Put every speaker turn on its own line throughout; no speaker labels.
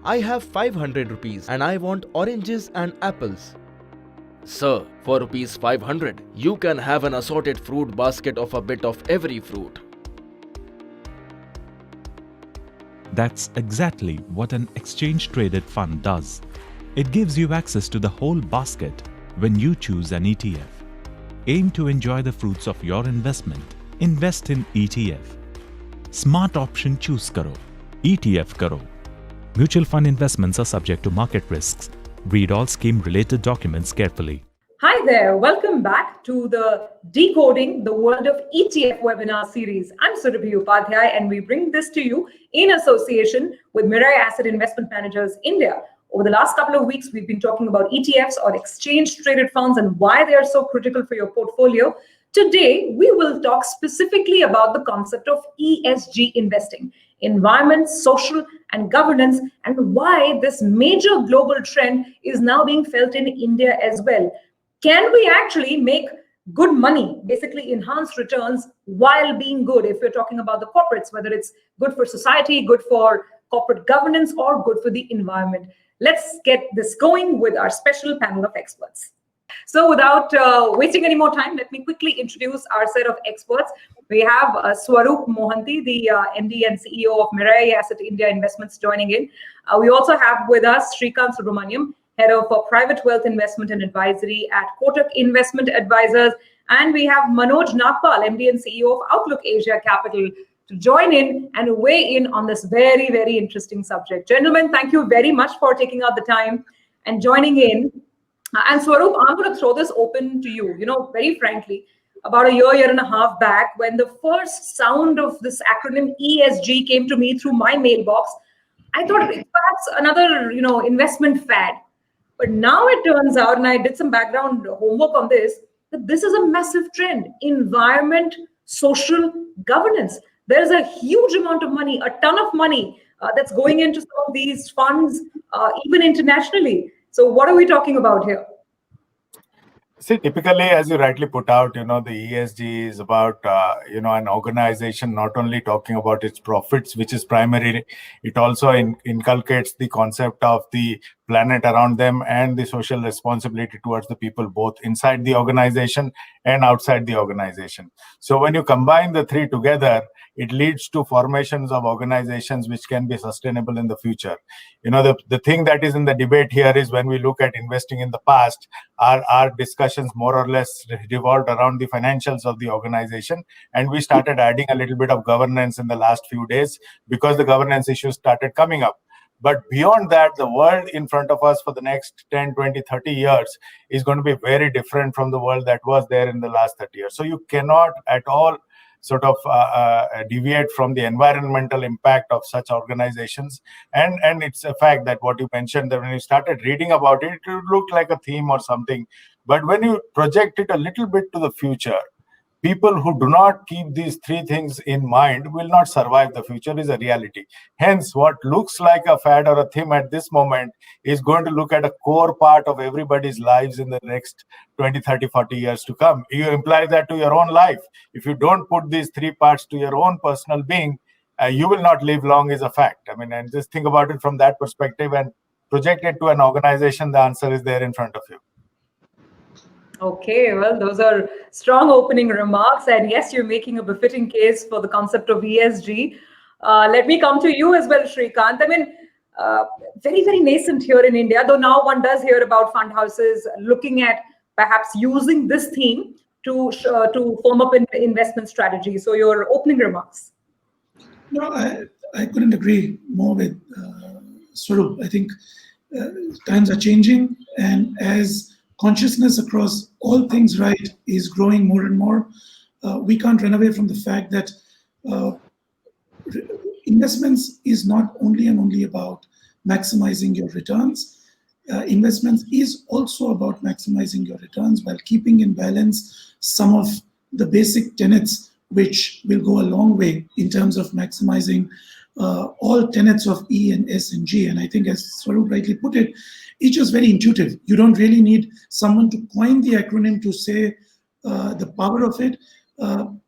I have 500 rupees and I want oranges and apples. Sir, for rupees 500, you can have an assorted fruit basket of a bit of every fruit.
That's exactly what an exchange-traded fund does. It gives you access to the whole basket when you choose an ETF. Aim to enjoy the fruits of your investment. Invest in ETF. Smart option choose karo. ETF karo. Mutual fund investments are subject to market risks. Read all scheme-related documents carefully.
Hi there, welcome back to the Decoding the World of ETF webinar series. I'm Surabhi Upadhyay and we bring this to you in association with Mirae Asset Investment Managers India. Over the last couple of weeks, we've been talking about ETFs or exchange-traded funds and why they are so critical for your portfolio. Today, we will talk specifically about the concept of ESG investing, environment, social, and governance, and why this major global trend is now being felt in India as well. Can we actually make good money, basically enhance returns while being good? If we're talking about the corporates, whether it's good for society, good for corporate governance, or good for the environment. Let's get this going with our special panel of experts. So without wasting any more time, let me quickly introduce our set of experts. We have Swaroop Mohanty, the MD and CEO of Mirae Asset India Investments, joining in. We also have with us Shrikant Subramaniam, Head of Private Wealth Investment and Advisory at Kotak Investment Advisors. And we have Manoj Nagpal, MD and CEO of Outlook Asia Capital, to join in and weigh in on this very, very interesting subject. Gentlemen, thank you very much for taking out the time and joining in. And Swaroop, I'm going to throw this open to you. You know, very frankly, about a year and a half back, when the first sound of this acronym ESG came to me through my mailbox, I thought it's perhaps another, investment fad. But now it turns out, and I did some background homework on this, that this is a massive trend. Environment, social, governance. There's a huge amount of money, a ton of money that's going into some of these funds, even internationally. So what are we talking about here?
See, typically, as you rightly put out, the ESG is about, an organization not only talking about its profits, which is primary, it also inculcates the concept of the planet around them and the social responsibility towards the people, both inside the organization and outside the organization. So when you combine the three together, it leads to formations of organizations which can be sustainable in the future. The thing that is in the debate here is when we look at investing in the past, our discussions more or less revolved around the financials of the organization. And we started adding a little bit of governance in the last few days because the governance issues started coming up. But beyond that, the world in front of us for the next 10, 20, 30 years is going to be very different from the world that was there in the last 30 years. So you cannot at all sort of deviate from the environmental impact of such organizations. And it's a fact that what you mentioned, that when you started reading about it, it would look like a theme or something. But when you project it a little bit to the future, people who do not keep these three things in mind will not survive. The future is a reality. Hence, what looks like a fad or a theme at this moment is going to look at a core part of everybody's lives in the next 20, 30, 40 years to come. You imply that to your own life. If you don't put these three parts to your own personal being, you will not live long is a fact. I mean, and just think about it from that perspective and project it to an organization, the answer is there in front of you.
Okay, well, those are strong opening remarks. And yes, you're making a befitting case for the concept of ESG. Let me come to you as well, Shrikant. I mean, very, very nascent here in India, though now one does hear about fund houses looking at perhaps using this theme to form up an investment strategy. So your opening remarks.
No, I couldn't agree more with Swaroop. I think times are changing, and as consciousness across all things right is growing more and more, we can't run away from the fact that investments is not only and only about maximizing your returns. Investments is also about maximizing your returns while keeping in balance some of the basic tenets which will go a long way in terms of maximizing all tenets of E and S and G. And I think, as Swaroop rightly put it, it's just very intuitive. You don't really need someone to coin the acronym to say the power of it.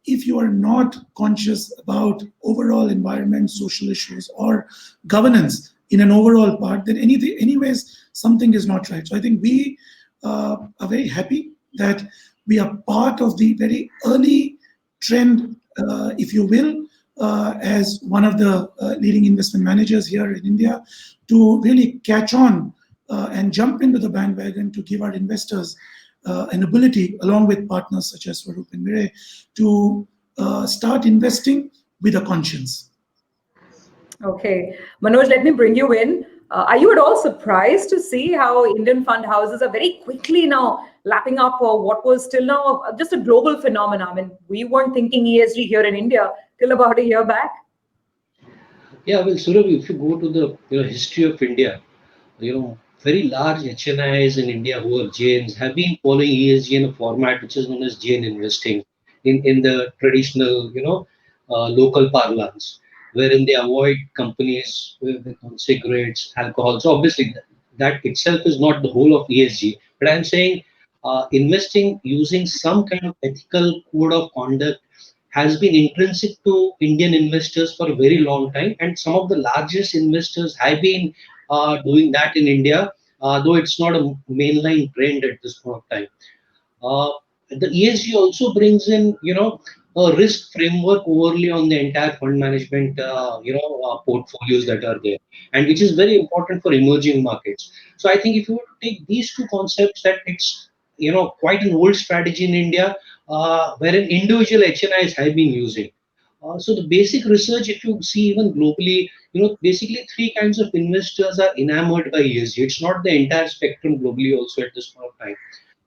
If you are not conscious about overall environment, social issues, or governance, in an overall part, then anyways, something is not right. So I think we are very happy that we are part of the very early trend, if you will, as one of the leading investment managers here in India, to really catch on and jump into the bandwagon to give our investors an ability, along with partners such as Swaroop and Mire, to start investing with a conscience.
Okay. Manoj, let me bring you in. Are you at all surprised to see how Indian fund houses are very quickly now lapping up what was till now just a global phenomenon? I mean, we weren't thinking ESG here in India till about a year back.
Yeah, well, Surabhi, if you go to the history of India, very large HNIs in India who are Jains have been following ESG in a format which is known as Jain investing in the traditional, local parlance, wherein they avoid companies with cigarettes, alcohol. So obviously that itself is not the whole of ESG. But I'm saying investing using some kind of ethical code of conduct has been intrinsic to Indian investors for a very long time, and some of the largest investors have been doing that in India, though it's not a mainline trend at this point of time. Uh, the ESG also brings in, a risk framework overlay on the entire fund management, portfolios that are there, and which is very important for emerging markets. So I think if you were to take these two concepts, that it's quite an old strategy in India, wherein individual HNIs have been using. So the basic research, if you see even globally, basically three kinds of investors are enamored by ESG. It's not the entire spectrum globally also at this point of time.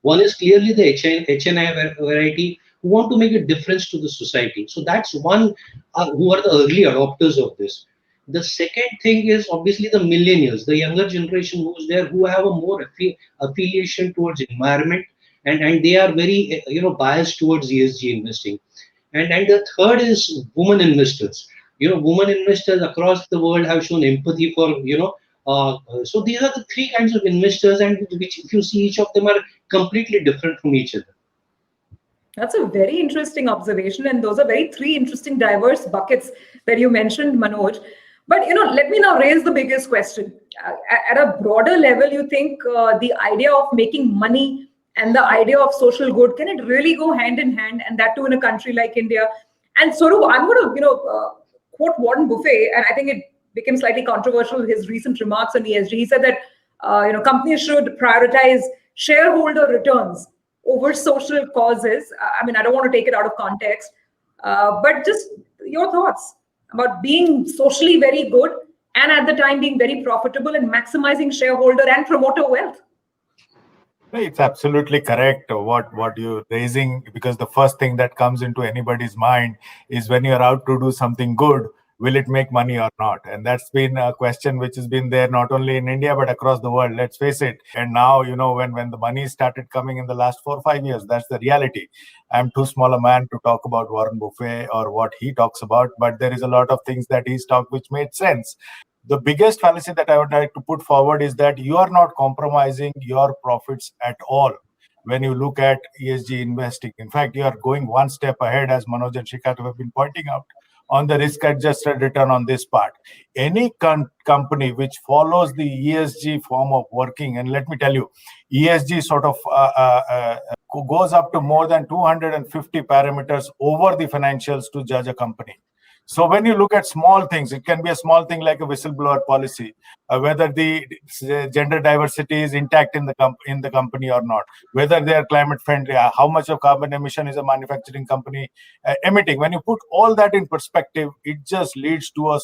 One is clearly the HNI variety who want to make a difference to the society. So that's one who are the early adopters of this. The second thing is obviously the millennials, the younger generation who's there, who have a more affiliation towards environment, and they are very biased towards ESG investing. And the third is women investors. Women investors across the world have shown empathy for so these are the three kinds of investors, and which if you see, each of them are completely different from each other.
That's a very interesting observation, and those are very three interesting, diverse buckets that you mentioned, Manoj. But let me now raise the biggest question. At a broader level, you think the idea of making money and the idea of social good, can it really go hand in hand, and that too in a country like India? And sort of, I'm going to quote Warren Buffett, and I think it became slightly controversial, his recent remarks on ESG. He said that companies should prioritize shareholder returns over social causes. I mean, I don't want to take it out of context, but just your thoughts about being socially very good and at the time being very profitable and maximizing shareholder and promoter wealth.
It's absolutely correct what you're raising, because the first thing that comes into anybody's mind is, when you're out to do something good, will it make money or not? And that's been a question which has been there not only in India but across the world, let's face it. And now, when the money started coming in the last 4 or 5 years, that's the reality. I'm too small a man to talk about Warren Buffett or what he talks about, but there is a lot of things that he's talked which made sense. The biggest fallacy that I would like to put forward is that you are not compromising your profits at all when you look at ESG investing. In fact, you are going one step ahead, as Manoj and Shrikant have been pointing out, on the risk-adjusted return on this part. Any company which follows the ESG form of working, and let me tell you, ESG sort of goes up to more than 250 parameters over the financials to judge a company. So when you look at small things, it can be a small thing like a whistleblower policy, whether the gender diversity is intact in the company or not, whether they are climate friendly, how much of carbon emission is a manufacturing company emitting. When you put all that in perspective, it just leads to a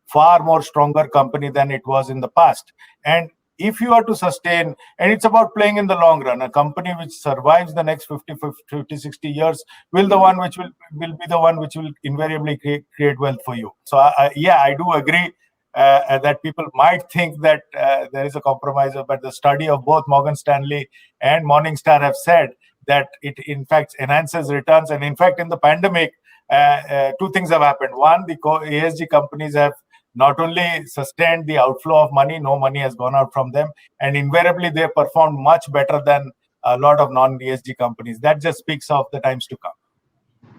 far more stronger company than it was in the past. And if you are to sustain, and it's about playing in the long run, a company which survives the next 50, 60 years will be the one which will invariably create wealth for you. So I do agree that people might think that there is a compromise, but the study of both Morgan Stanley and Morningstar have said that it in fact enhances returns. And in fact, in the pandemic, two things have happened. One, the ESG companies have not only sustained the outflow of money, no money has gone out from them, and invariably they performed much better than a lot of non-ESG companies. That just speaks of the times to come.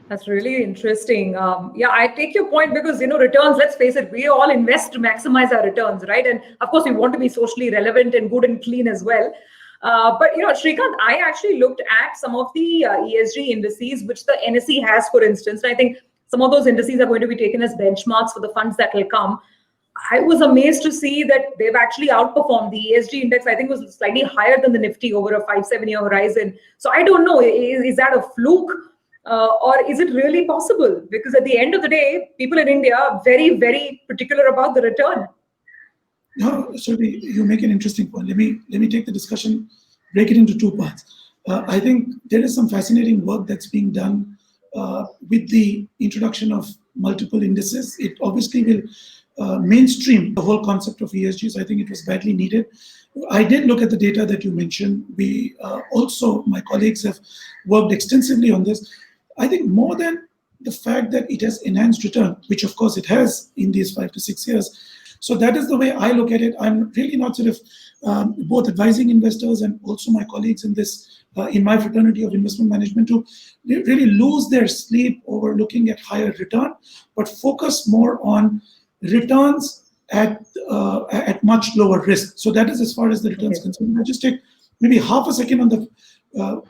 That's really interesting. Yeah, I take your point because, returns, let's face it, we all invest to maximize our returns, right? And of course, we want to be socially relevant and good and clean as well. But, Shrikant, I actually looked at some of the ESG indices, which the NSE has, for instance. And I think some of those indices are going to be taken as benchmarks for the funds that will come. I was amazed to see that they've actually outperformed the ESG index. I think was slightly higher than the Nifty over a 5-7 year horizon. So I don't know, is that a fluke? Or is it really possible? Because at the end of the day, people in India are very, very particular about the return.
No, so you make an interesting point. Let me take the discussion, break it into two parts. I think there is some fascinating work that's being done with the introduction of multiple indices. It obviously will mainstream the whole concept of ESG. So I think it was badly needed. I did look at the data that you mentioned. We also, my colleagues have worked extensively on this. I think more than the fact that it has enhanced return, which of course it has in these 5 to 6 years. So that is the way I look at it. I'm really not sort of both advising investors and also my colleagues in this, in my fraternity of investment management, to really lose their sleep over looking at higher return, but focus more on returns at much lower risk. So that is as far as the returns concerned. I'll just take maybe half a second on the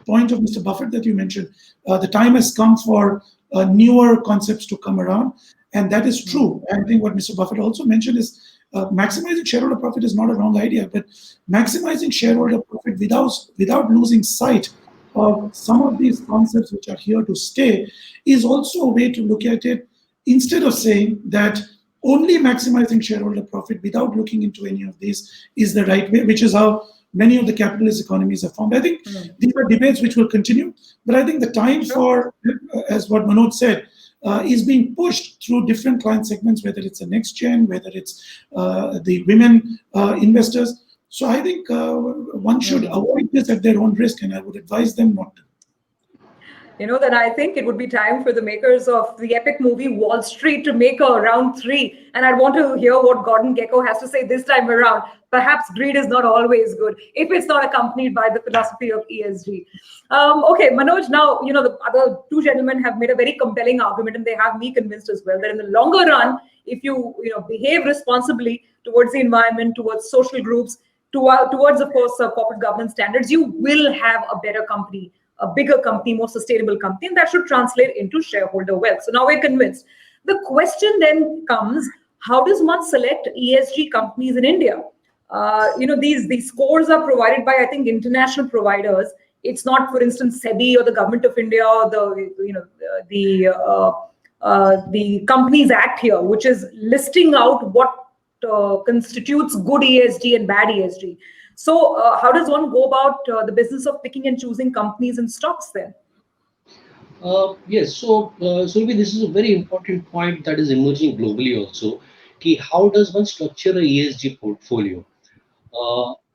point of Mr. Buffett that you mentioned. The time has come for newer concepts to come around, and that is true. And I think what Mr. Buffett also mentioned is maximizing shareholder profit is not a wrong idea, but maximizing shareholder profit without losing sight of some of these concepts which are here to stay is also a way to look at it, instead of saying that only maximizing shareholder profit without looking into any of these is the right way, which is how many of the capitalist economies are formed. I think these are debates which will continue, but I think the time for, as what Manoj said, is being pushed through different client segments, whether it's the next gen, whether it's the women investors. So I think one should avoid this at their own risk, and I would advise them not to.
Then I think it would be time for the makers of the epic movie Wall Street to make a round 3. And I'd want to hear what Gordon Gekko has to say this time around. Perhaps greed is not always good if it's not accompanied by the philosophy of ESG. Okay, Manoj, now, the other two gentlemen have made a very compelling argument, and they have me convinced as well that in the longer run, if you, behave responsibly towards the environment, towards social groups, towards, of course, corporate governance standards, you will have a better company, a bigger company, more sustainable company, and that should translate into shareholder wealth. So now we're convinced. The question then comes, how does one select ESG companies in India? These scores are provided by, I think, international providers. It's not, for instance, SEBI or the Government of India or the Companies Act here, which is listing out what constitutes good ESG and bad ESG. So how does one go about the business of picking and choosing companies and stocks then?
Yes, so Surabhi, this is a very important point that is emerging globally also. How does one structure a ESG portfolio?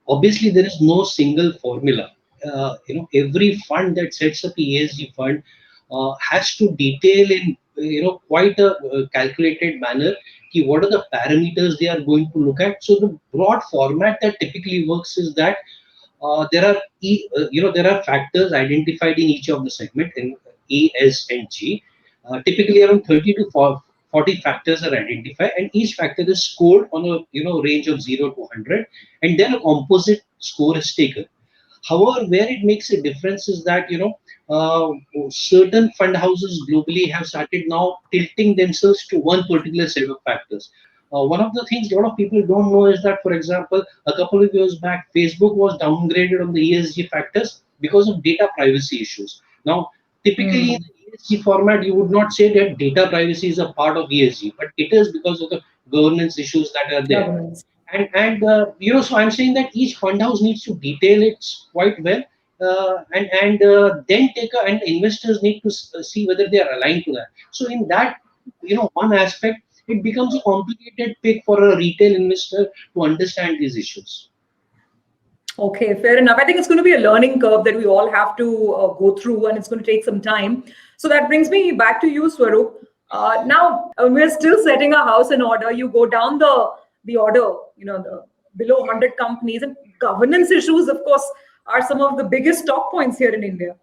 Obviously, there is no single formula. Every fund that sets up an ESG fund has to detail in quite a calculated manner what are the parameters they are going to look at. So the broad format that typically works is that there are factors identified in each of the segment in E, S, and G. Typically, around 30 to 40 factors are identified, and each factor is scored on a range of 0 to 100, and then a composite score is taken. However, where it makes a difference is that certain fund houses globally have started now tilting themselves to one particular set of factors. One of the things a lot of people don't know is that, for example, a couple of years back, Facebook was downgraded on the ESG factors because of data privacy issues. Now, typically in the ESG format, you would not say that data privacy is a part of ESG, but it is because of the governance issues that are there.
Governance.
And so I'm saying that each fund house needs to detail it quite well, and then and investors need to see whether they are aligned to that. So in that, one aspect, it becomes a complicated pick for a retail investor to understand these issues.
Okay, fair enough. I think it's going to be a learning curve that we all have to go through, and it's going to take some time. So that brings me back to you, Swaroop. Now, we're still setting our house in order. You go down the order, the below 100 companies, and governance issues, of course, are some of the biggest talk points here in India.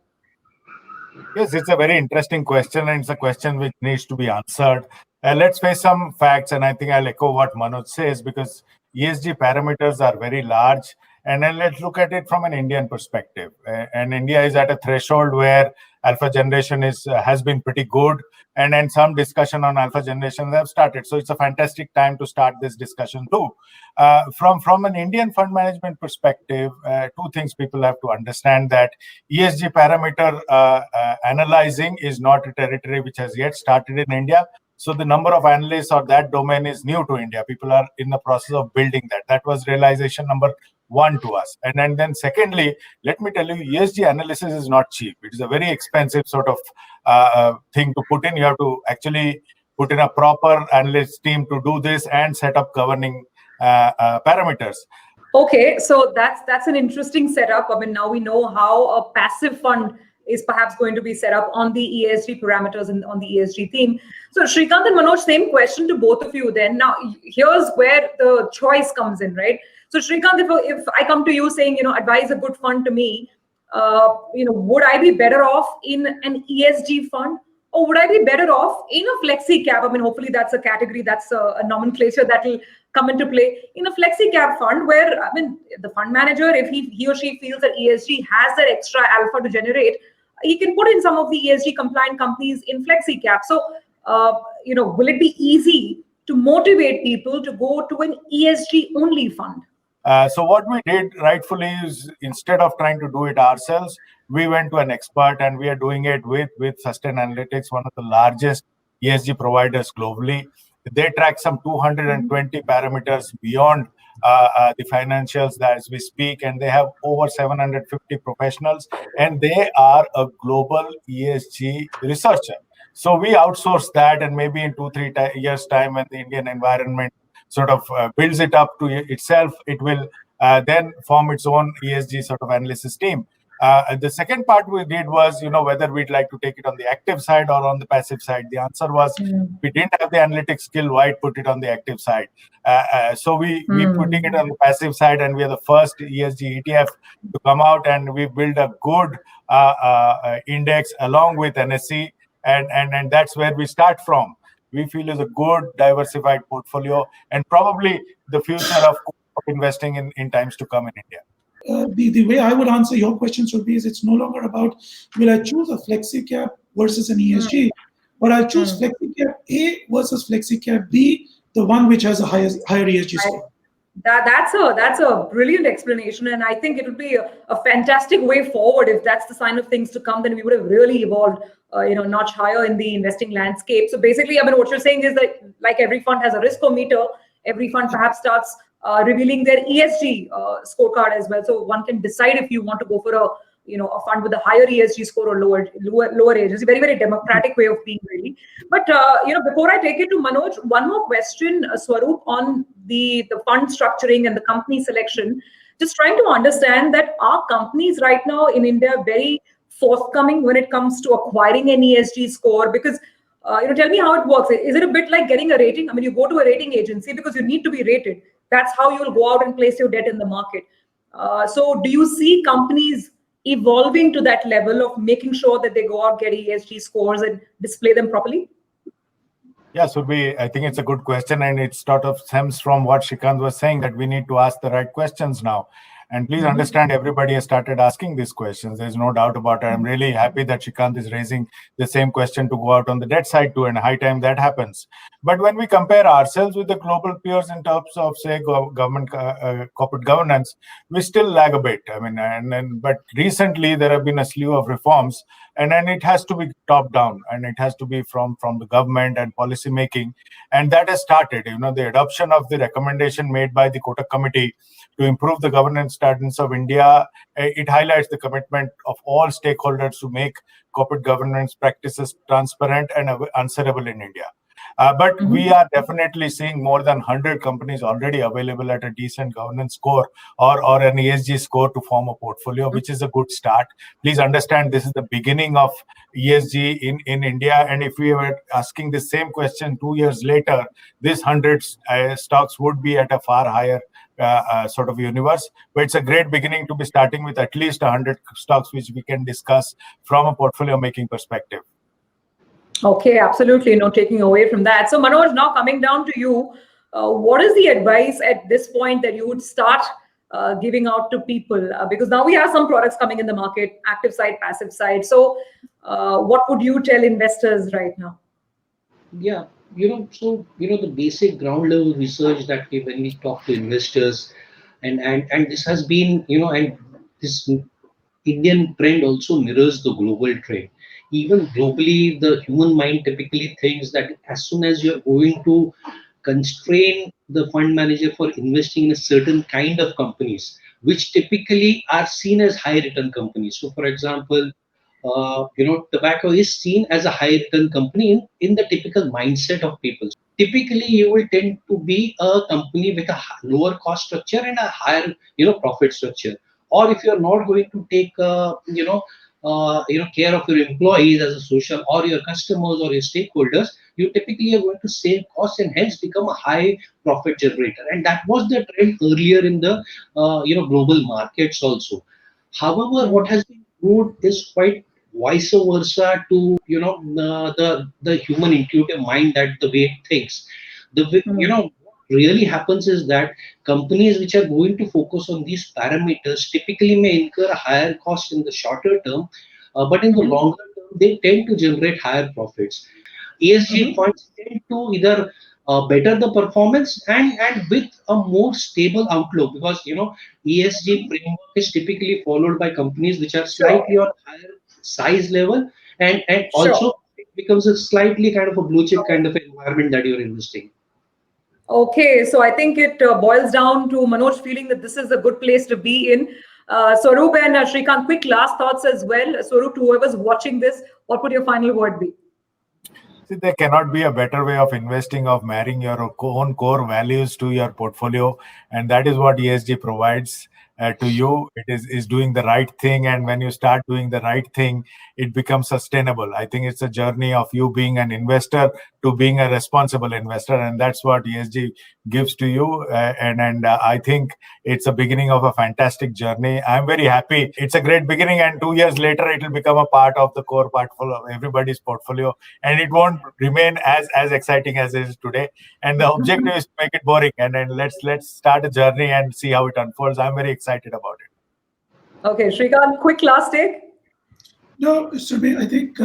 Yes, it's a very interesting question, and it's a question which needs to be answered. Let's face some facts, and I think I'll echo what Manoj says because ESG parameters are very large. And then let's look at it from an Indian perspective. And India is at a threshold where alpha generation is has been pretty good, and then some discussion on alpha generation have started. So it's a fantastic time to start this discussion too. From an Indian fund management perspective, two things people have to understand that ESG parameter analyzing is not a territory which has yet started in India. So the number of analysts or that domain is new to India. People are in the process of building that. That was realization number one to us. And then secondly, let me tell you, ESG analysis is not cheap. It is a very expensive sort of thing to put in. You have to actually put in a proper analyst team to do this and set up governing parameters.
Okay, so that's an interesting setup. I mean, now we know how a passive fund is perhaps going to be set up on the ESG parameters and on the ESG theme. So Shrikant and Manoj, same question to both of you then. Now, here's where the choice comes in, right? So Shrikant, if I come to you saying, advise a good fund to me, would I be better off in an ESG fund? Or would I be better off in a flexi cap? I mean, hopefully that's a category, that's a nomenclature that will come into play in a flexi cap fund where, I mean, the fund manager, if he or she feels that ESG has that extra alpha to generate, he can put in some of the ESG compliant companies in flexi cap. So, will it be easy to motivate people to go to an ESG only fund?
So what we did rightfully is instead of trying to do it ourselves, we went to an expert, and we are doing it with Sustainalytics, one of the largest ESG providers globally. They track some 220 parameters beyond the financials that as we speak, and they have over 750 professionals, and they are a global ESG researcher. So we outsource that, and maybe in 2-3 years' time, when the Indian environment sort of builds it up to itself, it will then form its own ESG sort of analysis team. The second part we did was, whether we'd like to take it on the active side or on the passive side. The answer was we didn't have the analytics skill. Why put it on the active side? So we putting it on the passive side, and we are the first ESG ETF to come out, and we build a good index along with NSE, and that's where we start from. We feel is a good diversified portfolio and probably the future of investing in times to come in India.
The way I would answer your questions would be is it's no longer about will I choose a flexi cap versus an ESG, but I'll choose flexi cap A versus flexi cap B, the one which has a higher ESG score.
That's a brilliant explanation, and I think it would be a fantastic way forward. If that's the sign of things to come, then we would have really evolved notch higher in the investing landscape. So basically, I mean, what you're saying is that like every fund has a risk-o-meter, every fund perhaps starts revealing their ESG scorecard as well. So one can decide if you want to go for a fund with a higher ESG score or lower ESG. It's a very, very democratic way of being, really. But before I take it to Manoj, one more question, Swaroop, on the fund structuring and the company selection. Just trying to understand that are companies right now in India very forthcoming when it comes to acquiring an ESG score? Because tell me how it works. Is it a bit like getting a rating? I mean, you go to a rating agency because you need to be rated. That's how you will go out and place your debt in the market. So do you see companies evolving to that level of making sure that they go out, get ESG scores and display them properly?
Yeah, I think it's a good question, and it sort of stems from what Shrikant was saying, that we need to ask the right questions now. And please understand, everybody has started asking these questions. There's no doubt about it. I'm really happy that Shrikant is raising the same question to go out on the debt side too, and high time that happens. But when we compare ourselves with the global peers in terms of, say, government corporate governance, we still lag a bit. I mean, but recently there have been a slew of reforms, and then it has to be top down, and it has to be from the government and policy making, and that has started. The adoption of the recommendation made by the Kotak Committee to improve the governance standards of India, it highlights the commitment of all stakeholders to make corporate governance practices transparent and answerable in India. But we are definitely seeing more than 100 companies already available at a decent governance score or an ESG score to form a portfolio, which is a good start. Please understand, this is the beginning of ESG in India. And if we were asking the same question 2 years later, this 100 stocks would be at a far higher sort of universe. But it's a great beginning to be starting with at least 100 stocks, which we can discuss from a portfolio making perspective.
Okay, absolutely. No taking away from that. So, Manoj, now coming down to you, what is the advice at this point that you would start giving out to people? Because now we have some products coming in the market, active side, passive side. So, what would you tell investors right now?
Yeah, the basic ground level research that when we talk to investors, and this has been, and this Indian trend also mirrors the global trend. Even globally, the human mind typically thinks that as soon as you're going to constrain the fund manager for investing in a certain kind of companies, which typically are seen as high return companies. So, for example, tobacco is seen as a high return company in the typical mindset of people. Typically, you will tend to be a company with a lower cost structure and a higher, profit structure. Or if you're not going to take, care of your employees as a social, or your customers or your stakeholders, you typically are going to save costs and hence become a high profit generator. And that was the trend earlier in the, global markets also. However, what has been good is quite vice versa to the human intuitive mind, that the way it thinks. What really happens is that companies which are going to focus on these parameters typically may incur a higher cost in the shorter term, but in the longer term they tend to generate higher profits. ESG funds tend to either better the performance and with a more stable outlook, because ESG framework is typically followed by companies which are
Sure.
slightly on higher size level, and
Sure.
also it becomes a slightly kind of a blue chip kind of environment that you're investing.
Okay, so I think it boils down to Manoj feeling that this is a good place to be in. Swaroop and Shrikant, quick last thoughts as well. Swaroop, to whoever's watching this, what would your final word be?
See, there cannot be a better way of investing, of marrying your own core values to your portfolio, and that is what ESG provides to you. It is doing the right thing, and when you start doing the right thing, it becomes sustainable. I think it's a journey of you being an investor to being a responsible investor, and that's what ESG gives to you. And I think it's a beginning of a fantastic journey. I'm very happy. It's a great beginning, and 2 years later, it will become a part of the core portfolio of everybody's portfolio, and it won't remain as exciting as it is today. And the objective is to make it boring, and then let's start a journey and see how it unfolds. I'm very excited about it.
Okay, Shrikant, quick last take.
No, Surbhi, I think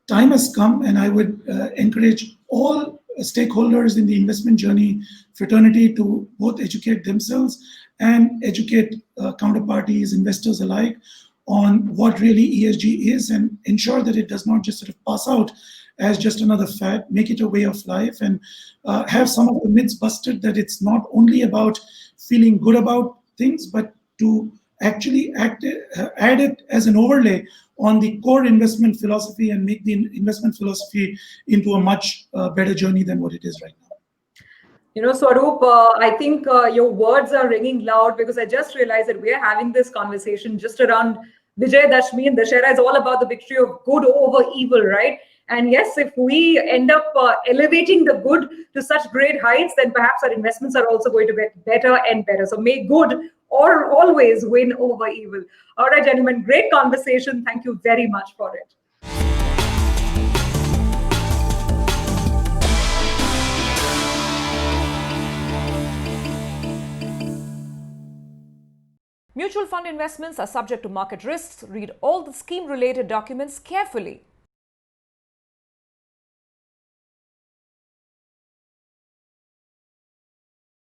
time has come, and I would encourage all stakeholders in the investment journey fraternity to both educate themselves and educate counterparties, investors alike, on what really ESG is, and ensure that it does not just sort of pass out as just another fad. Make it a way of life, and have some of the myths busted, that it's not only about feeling good about things, but to actually add it as an overlay on the core investment philosophy, and make the investment philosophy into a much better journey than what it is right now.
Swaroop, I think your words are ringing loud, because I just realized that we are having this conversation just around Vijay Dashmi, and Dashera is all about the victory of good over evil, right? And yes, if we end up elevating the good to such great heights, then perhaps our investments are also going to get better and better. So may good or always win over evil. All right, gentlemen, great conversation. Thank you very much for it.
Mutual fund investments are subject to market risks. Read all the scheme-related documents carefully.